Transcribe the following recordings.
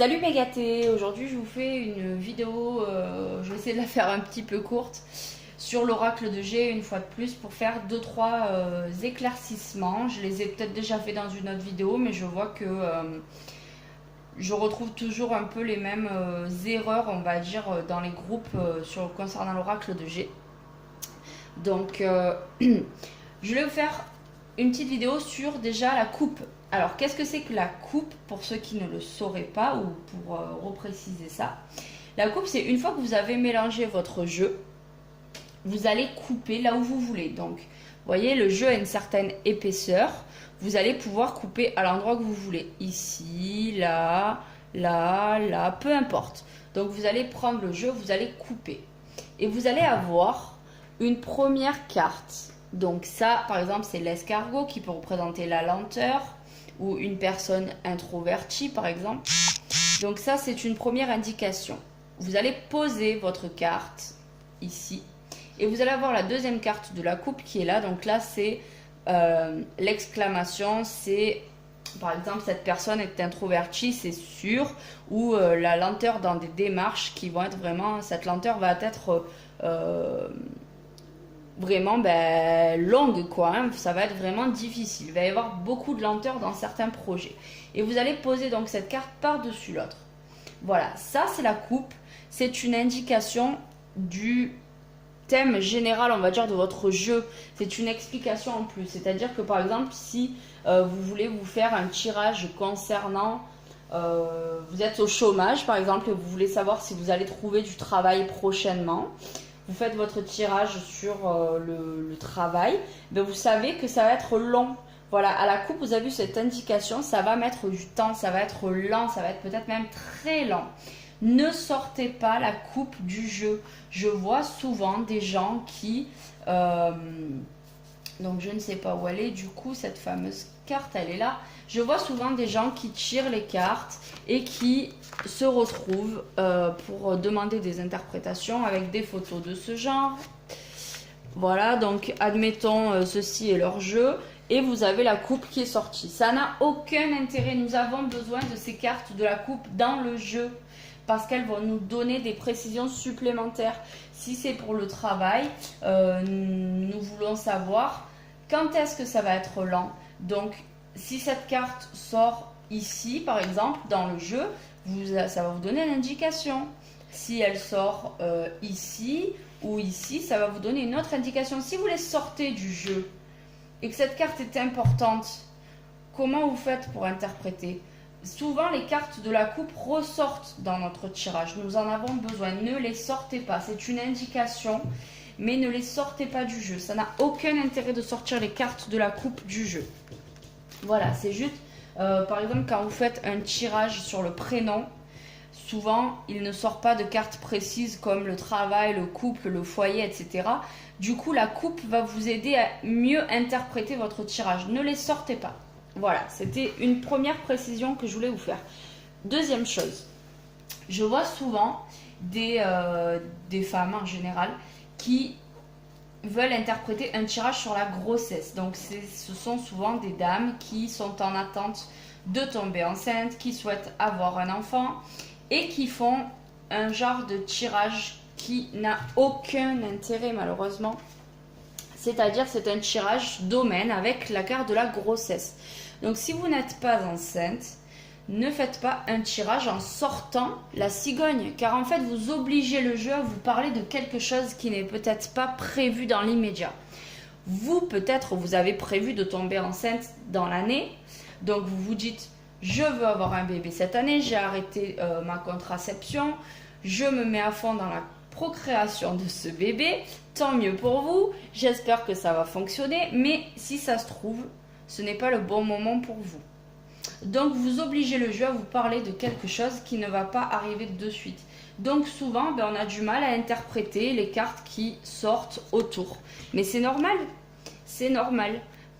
Salut mes gâtés, aujourd'hui je vous fais une vidéo, je vais essayer de la faire un petit peu courte, sur l'oracle de G une fois de plus pour faire 2-3 éclaircissements. Je les ai peut-être déjà fait dans une autre vidéo, mais je vois que je retrouve toujours un peu les mêmes erreurs, on va dire, dans les groupes concernant l'oracle de G. Donc je vais vous faire une petite vidéo sur déjà la coupe. Alors, qu'est-ce que c'est que la coupe, pour ceux qui ne le sauraient pas, ou pour repréciser ça? La coupe, c'est une fois que vous avez mélangé votre jeu, vous allez couper là où vous voulez. Donc, vous voyez, le jeu a une certaine épaisseur. Vous allez pouvoir couper à l'endroit que vous voulez. Ici, là, là, là, peu importe. Donc, vous allez prendre le jeu, vous allez couper. Et vous allez avoir une première carte. Donc ça, par exemple, c'est l'escargot qui peut représenter la lenteur ou une personne introvertie, par exemple. Donc ça, c'est une première indication. Vous allez poser votre carte ici et vous allez avoir la deuxième carte de la coupe qui est là. Donc là, c'est l'exclamation, c'est par exemple, cette personne est introvertie, c'est sûr, ou la lenteur dans des démarches qui vont être vraiment, cette lenteur va être vraiment longue quoi, hein. Ça va être vraiment difficile, il va y avoir beaucoup de lenteur dans certains projets et vous allez poser donc cette carte par dessus l'autre. Voilà, ça c'est la coupe, c'est une indication du thème général, on va dire, de votre jeu. C'est une explication en plus, c'est à dire que par exemple si vous voulez vous faire un tirage concernant vous êtes au chômage par exemple et vous voulez savoir si vous allez trouver du travail prochainement, vous faites votre tirage sur le travail, ben vous savez que ça va être long. Voilà, à la coupe, vous avez vu cette indication, ça va mettre du temps, ça va être lent, ça va être peut-être même très lent. Ne sortez pas la coupe du jeu. Je vois souvent des gens qui... donc je ne sais pas où elle est, du coup, cette fameuse carte, elle est là. Je vois souvent des gens qui tirent les cartes et qui se retrouvent pour demander des interprétations avec des photos de ce genre. Voilà, donc admettons ceci est leur jeu et vous avez la coupe qui est sortie. Ça n'a aucun intérêt, nous avons besoin de ces cartes de la coupe dans le jeu parce qu'elles vont nous donner des précisions supplémentaires. Si c'est pour le travail, nous voulons savoir quand est-ce que ça va être lent. Donc, si cette carte sort ici, par exemple, dans le jeu, ça va vous donner une indication. Si elle sort ici ou ici, ça va vous donner une autre indication. Si vous les sortez du jeu et que cette carte est importante, comment vous faites pour interpréter? Souvent, les cartes de la coupe ressortent dans notre tirage. Nous en avons besoin. Ne les sortez pas. C'est une indication, mais ne les sortez pas du jeu. Ça n'a aucun intérêt de sortir les cartes de la coupe du jeu. Voilà, c'est juste, par exemple, quand vous faites un tirage sur le prénom, souvent, il ne sort pas de cartes précises comme le travail, le couple, le foyer, etc. Du coup, la coupe va vous aider à mieux interpréter votre tirage. Ne les sortez pas. Voilà, c'était une première précision que je voulais vous faire. Deuxième chose, je vois souvent des femmes en général qui veulent interpréter un tirage sur la grossesse. Donc ce sont souvent des dames qui sont en attente de tomber enceinte, qui souhaitent avoir un enfant et qui font un genre de tirage qui n'a aucun intérêt malheureusement. C'est-à-dire c'est un tirage domaine avec la carte de la grossesse. Donc si vous n'êtes pas enceinte, ne faites pas un tirage en sortant la cigogne, car en fait vous obligez le jeu à vous parler de quelque chose qui n'est peut-être pas prévu dans l'immédiat. Vous, peut-être, vous avez prévu de tomber enceinte dans l'année, donc vous vous dites je veux avoir un bébé cette année, j'ai arrêté ma contraception, je me mets à fond dans la procréation de ce bébé, tant mieux pour vous, j'espère que ça va fonctionner, mais si ça se trouve, ce n'est pas le bon moment pour vous. Donc vous obligez le jeu à vous parler de quelque chose qui ne va pas arriver de suite. Donc souvent on a du mal à interpréter les cartes qui sortent autour. Mais c'est normal,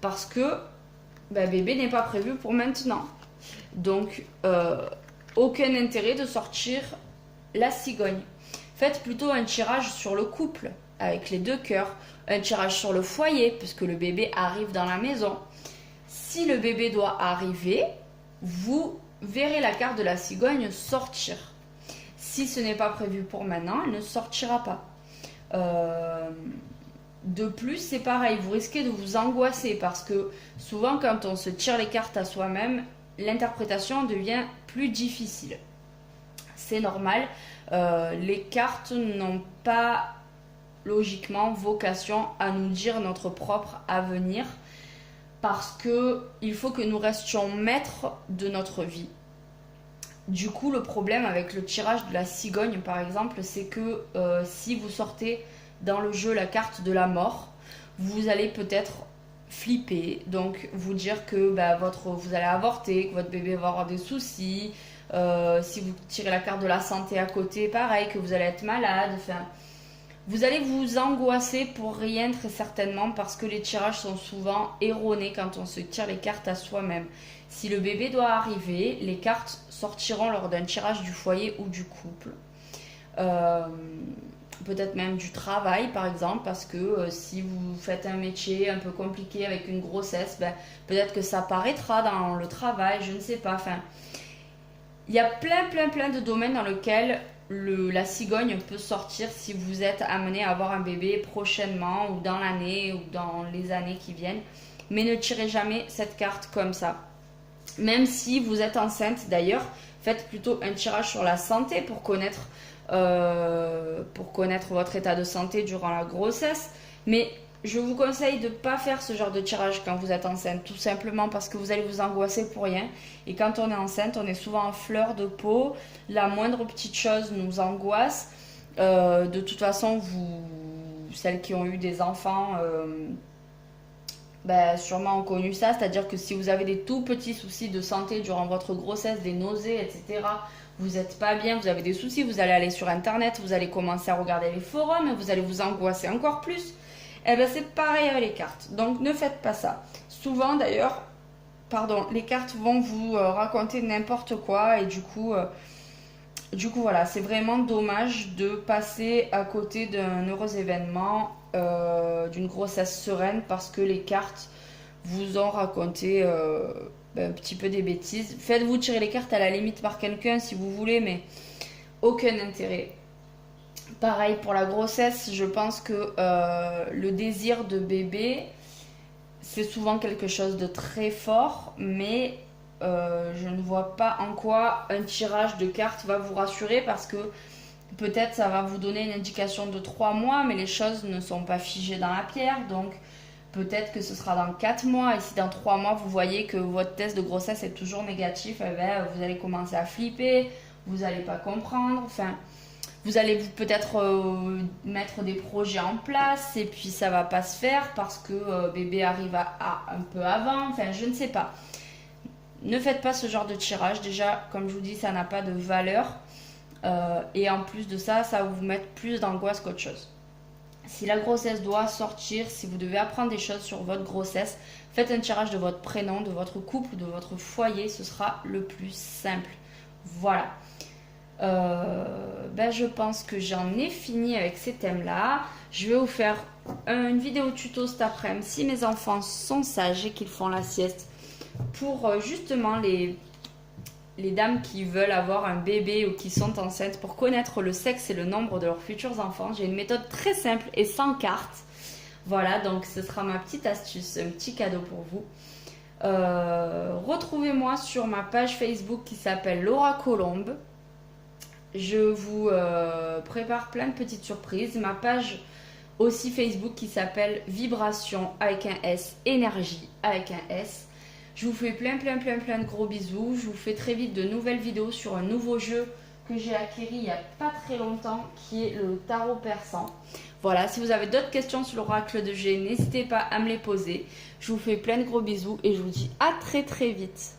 parce que bébé n'est pas prévu pour maintenant. Donc aucun intérêt de sortir la cigogne. Faites plutôt un tirage sur le couple avec les deux cœurs, un tirage sur le foyer puisque le bébé arrive dans la maison. Si le bébé doit arriver, vous verrez la carte de la cigogne sortir. Si ce n'est pas prévu pour maintenant, elle ne sortira pas. De plus, c'est pareil, vous risquez de vous angoisser parce que souvent quand on se tire les cartes à soi-même, l'interprétation devient plus difficile. C'est normal, les cartes n'ont pas logiquement vocation à nous dire notre propre avenir parce qu'il faut que nous restions maîtres de notre vie. Du coup, le problème avec le tirage de la cigogne, par exemple, c'est que si vous sortez dans le jeu la carte de la mort, vous allez peut-être flipper, donc vous dire que vous allez avorter, que votre bébé va avoir des soucis. Si vous tirez la carte de la santé à côté, pareil, que vous allez être malade. Enfin, vous allez vous angoisser pour rien très certainement parce que les tirages sont souvent erronés quand on se tire les cartes à soi-même. Si le bébé doit arriver, les cartes sortiront lors d'un tirage du foyer ou du couple. Peut-être même du travail par exemple, parce que si vous faites un métier un peu compliqué avec une grossesse, peut-être que ça paraîtra dans le travail, je ne sais pas. Enfin, il y a plein de domaines dans lesquels la cigogne peut sortir si vous êtes amené à avoir un bébé prochainement ou dans l'année ou dans les années qui viennent. Mais ne tirez jamais cette carte comme ça. Même si vous êtes enceinte d'ailleurs, faites plutôt un tirage sur la santé pour connaître votre état de santé durant la grossesse. Mais je vous conseille de ne pas faire ce genre de tirage quand vous êtes enceinte, tout simplement parce que vous allez vous angoisser pour rien. Et quand on est enceinte, on est souvent en fleur de peau. La moindre petite chose nous angoisse. De toute façon, celles qui ont eu des enfants, sûrement ont connu ça. C'est-à-dire que si vous avez des tout petits soucis de santé durant votre grossesse, des nausées, etc., vous n'êtes pas bien, vous avez des soucis, vous allez aller sur Internet, vous allez commencer à regarder les forums, vous allez vous angoisser encore plus. Eh bien, c'est pareil avec les cartes. Donc, ne faites pas ça. Souvent, d'ailleurs, les cartes vont vous raconter n'importe quoi. Et du coup, voilà, c'est vraiment dommage de passer à côté d'un heureux événement, d'une grossesse sereine, parce que les cartes vous ont raconté un petit peu des bêtises. Faites-vous tirer les cartes à la limite par quelqu'un si vous voulez, mais aucun intérêt. Pareil pour la grossesse, je pense que le désir de bébé, c'est souvent quelque chose de très fort, mais je ne vois pas en quoi un tirage de cartes va vous rassurer parce que peut-être ça va vous donner une indication de 3 mois, mais les choses ne sont pas figées dans la pierre, donc peut-être que ce sera dans 4 mois, et si dans 3 mois vous voyez que votre test de grossesse est toujours négatif, vous allez commencer à flipper, vous n'allez pas comprendre, enfin... Vous allez peut-être mettre des projets en place et puis ça va pas se faire parce que bébé arrive un peu avant. Enfin, je ne sais pas. Ne faites pas ce genre de tirage. Déjà, comme je vous dis, ça n'a pas de valeur. Et en plus de ça, ça va vous mettre plus d'angoisse qu'autre chose. Si la grossesse doit sortir, si vous devez apprendre des choses sur votre grossesse, faites un tirage de votre prénom, de votre couple, de votre foyer. Ce sera le plus simple. Voilà. Je pense que j'en ai fini avec ces thèmes là. Je vais vous faire une vidéo tuto cet après-midi si mes enfants sont sages et qu'ils font la sieste, pour justement les dames qui veulent avoir un bébé ou qui sont enceintes, pour connaître le sexe et le nombre de leurs futurs enfants. J'ai une méthode très simple et sans carte. Voilà, donc ce sera ma petite astuce, un petit cadeau pour vous. Retrouvez-moi sur ma page Facebook qui s'appelle Laura Colombe. Je vous prépare plein de petites surprises. Ma page aussi Facebook qui s'appelle Vibration avec un S, Énergie avec un S. Je vous fais plein de gros bisous. Je vous fais très vite de nouvelles vidéos sur un nouveau jeu que j'ai acquis il n'y a pas très longtemps, qui est le tarot persan. Voilà, si vous avez d'autres questions sur l'oracle de G, n'hésitez pas à me les poser. Je vous fais plein de gros bisous et je vous dis à très vite.